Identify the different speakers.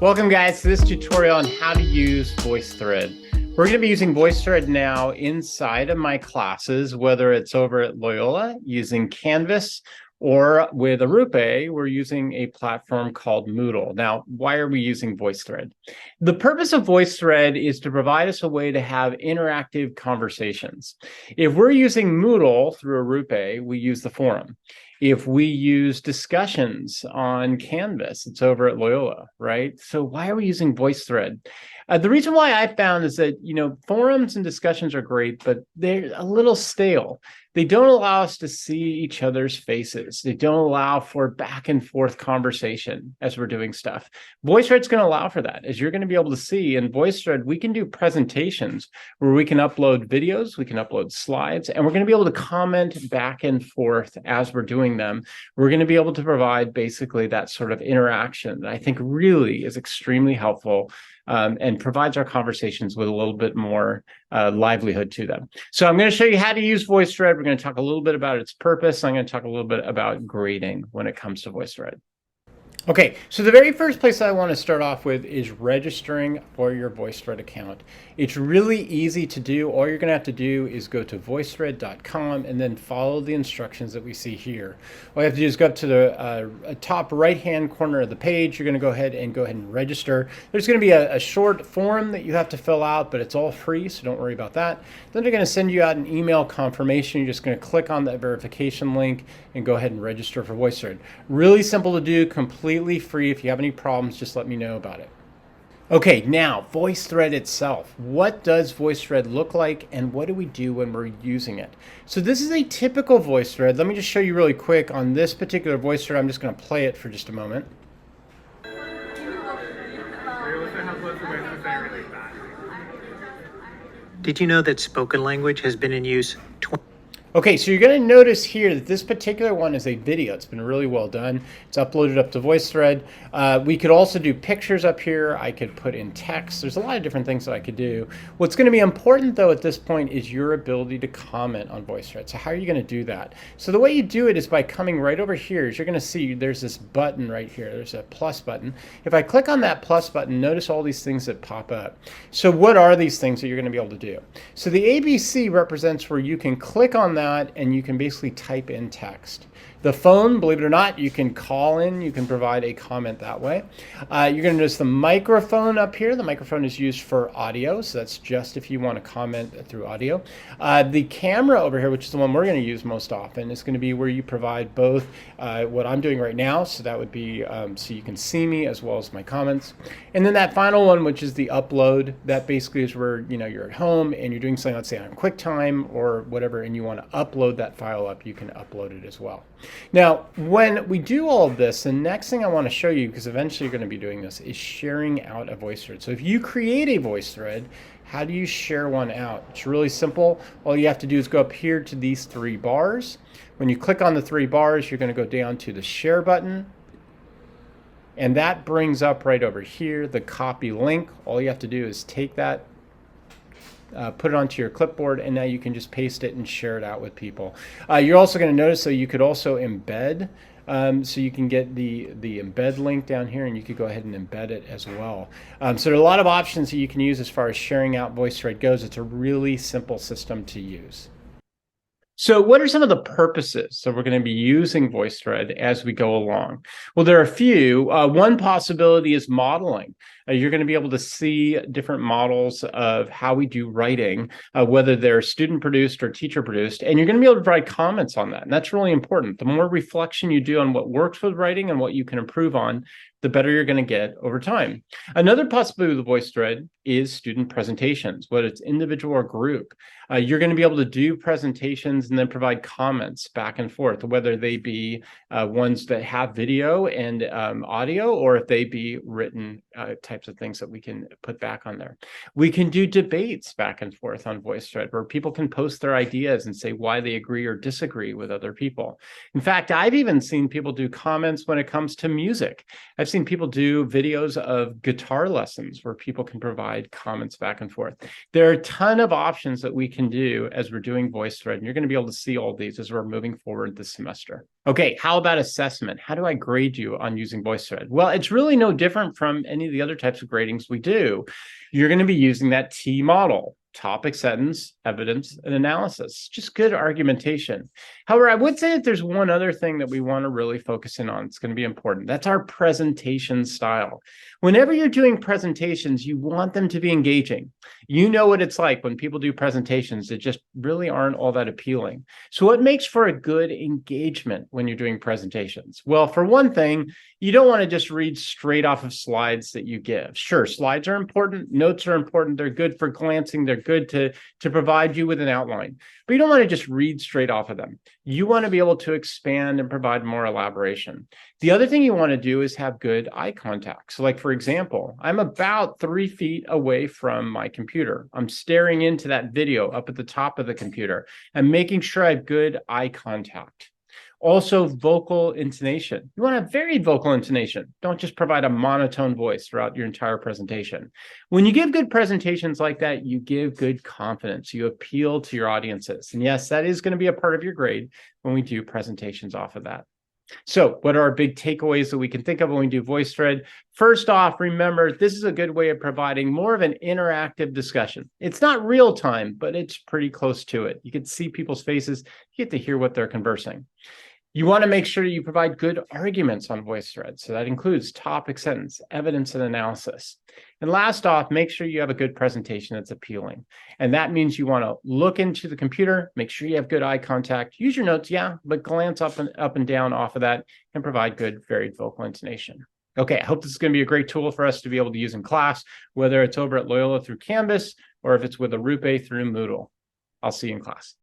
Speaker 1: Welcome guys to this tutorial on how to use VoiceThread. We're going to be using VoiceThread now inside of my classes, whether it's over at Loyola using Canvas or with Arupe, we're using a platform called Moodle. Now, why are we using VoiceThread? The purpose of VoiceThread is to provide us a way to have interactive conversations. If we're using Moodle through Arupe, we use the forum. If we use discussions on Canvas, it's over at Loyola, right? So why are we using VoiceThread? The reason why I found is that, forums and discussions are great, but they're a little stale. They don't allow us to see each other's faces. They don't allow for back and forth conversation as we're doing stuff. VoiceThread's going to allow for that, as you're going to be able to see. In VoiceThread, we can do presentations where we can upload videos, we can upload slides, and we're going to be able to comment back and forth as we're doing them. We're going to be able to provide basically that sort of interaction that I think really is extremely helpful and provides our conversations with a little bit more livelihood to them. So I'm going to show you how to use VoiceThread. We're going to talk a little bit about its purpose. I'm going to talk a little bit about grading when it comes to VoiceThread. Okay, so the very first place I want to start off with is registering for your VoiceThread account. It's really easy to do. All you're going to have to do is go to voicethread.com and then follow the instructions that we see here. All you have to do is go up to the top right-hand corner of the page. You're going to go ahead and register. There's going to be a short form that you have to fill out, but it's all free, so don't worry about that. Then they're going to send you out an email confirmation. You're just going to click on that verification link and go ahead and register for VoiceThread. Really simple to do, completely free. If you have any problems, just let me know about it. Okay, now VoiceThread itself. What does VoiceThread look like and what do we do when we're using it? So this is a typical VoiceThread. Let me just show you really quick on this particular VoiceThread. I'm just going to play it for just a moment.
Speaker 2: Did you know that spoken language has been in use?
Speaker 1: Okay, so you're going to notice here that this particular one is a video. It's been really well done. It's uploaded up to VoiceThread. We could also do pictures up here. I could put in text. There's a lot of different things that I could do. What's going to be important, though, at this point is your ability to comment on VoiceThread. So how are you going to do that? So the way you do it is by coming right over here. As you're going to see, there's this button right here. There's a plus button. If I click on that plus button, notice all these things that pop up. So what are these things that you're going to be able to do? So the ABC represents where you can click on that and you can basically type in text. The phone, believe it or not, you can call in, you can provide a comment that way. You're going to notice the microphone up here. The microphone is used for audio, so that's just if you want to comment through audio. The camera over here, which is the one we're going to use most often, is going to be where you provide both what I'm doing right now, so that would be so you can see me as well as my comments. And then that final one, which is the upload, that basically is where you're at home and you're doing something, let's say on QuickTime or whatever, and you want to upload that file up, you can upload it as well. Now, when we do all of this, the next thing I want to show you, because eventually you're going to be doing this, is sharing out a VoiceThread. So if you create a VoiceThread, how do you share one out? It's really simple. All you have to do is go up here to these three bars. When you click on the three bars, you're going to go down to the share button. And that brings up right over here the copy link. All you have to do is take that, put it onto your clipboard, and now you can just paste it and share it out with people. You're also going to notice that you could also embed, so you can get the embed link down here and you could go ahead and embed it as well. So there are a lot of options that you can use as far as sharing out VoiceThread goes. It's a really simple system to use. So what are some of the purposes that we're going to be using VoiceThread as we go along? Well, there are a few. One possibility is modeling. You're going to be able to see different models of how we do writing, whether they're student-produced or teacher-produced, and you're going to be able to provide comments on that. And that's really important. The more reflection you do on what works with writing and what you can improve on, the better you're going to get over time. Another possibility with the VoiceThread is student presentations, whether it's individual or group. You're going to be able to do presentations and then provide comments back and forth, whether they be ones that have video and audio, or if they be written types of things that we can put back on there. We can do debates back and forth on VoiceThread where people can post their ideas and say why they agree or disagree with other people. In fact, I've even seen people do comments when it comes to music. I've I've seen people do videos of guitar lessons where people can provide comments back and forth. There are a ton of options that we can do as we're doing VoiceThread, and you're going to be able to see all these as we're moving forward this semester. Okay, how about assessment? How do I grade you on using VoiceThread? Well, it's really no different from any of the other types of gradings we do. You're going to be using that T model: topic, sentence, evidence, and analysis. Just good argumentation. However, I would say that there's one other thing that we want to really focus in on. It's going to be important. That's our presentation style. Whenever you're doing presentations, you want them to be engaging. You know what it's like when people do presentations that just really aren't all that appealing. So what makes for a good engagement when you're doing presentations? Well, for one thing, you don't want to just read straight off of slides that you give. Sure, slides are important, notes are important, they're good for glancing, they're good to provide you with an outline, but you don't want to just read straight off of them. You want to be able to expand and provide more elaboration. The other thing you want to do is have good eye contact. So like, for example, I'm about 3 feet away from my computer. I'm staring into that video up at the top of the computer and making sure I have good eye contact. Also, vocal intonation. You want to have varied vocal intonation. Don't just provide a monotone voice throughout your entire presentation. When you give good presentations like that, you give good confidence. You appeal to your audiences. And yes, that is going to be a part of your grade when we do presentations off of that. So what are our big takeaways that we can think of when we do VoiceThread? First off, remember, this is a good way of providing more of an interactive discussion. It's not real time, but it's pretty close to it. You can see people's faces. You get to hear what they're conversing. You want to make sure you provide good arguments on VoiceThread. So that includes topic, sentence, evidence, and analysis. And last off, make sure you have a good presentation that's appealing. And that means you want to look into the computer, make sure you have good eye contact, use your notes, yeah, but glance up and down off of that and provide good varied vocal intonation. Okay, I hope this is going to be a great tool for us to be able to use in class, whether it's over at Loyola through Canvas or if it's with Arupe through Moodle. I'll see you in class.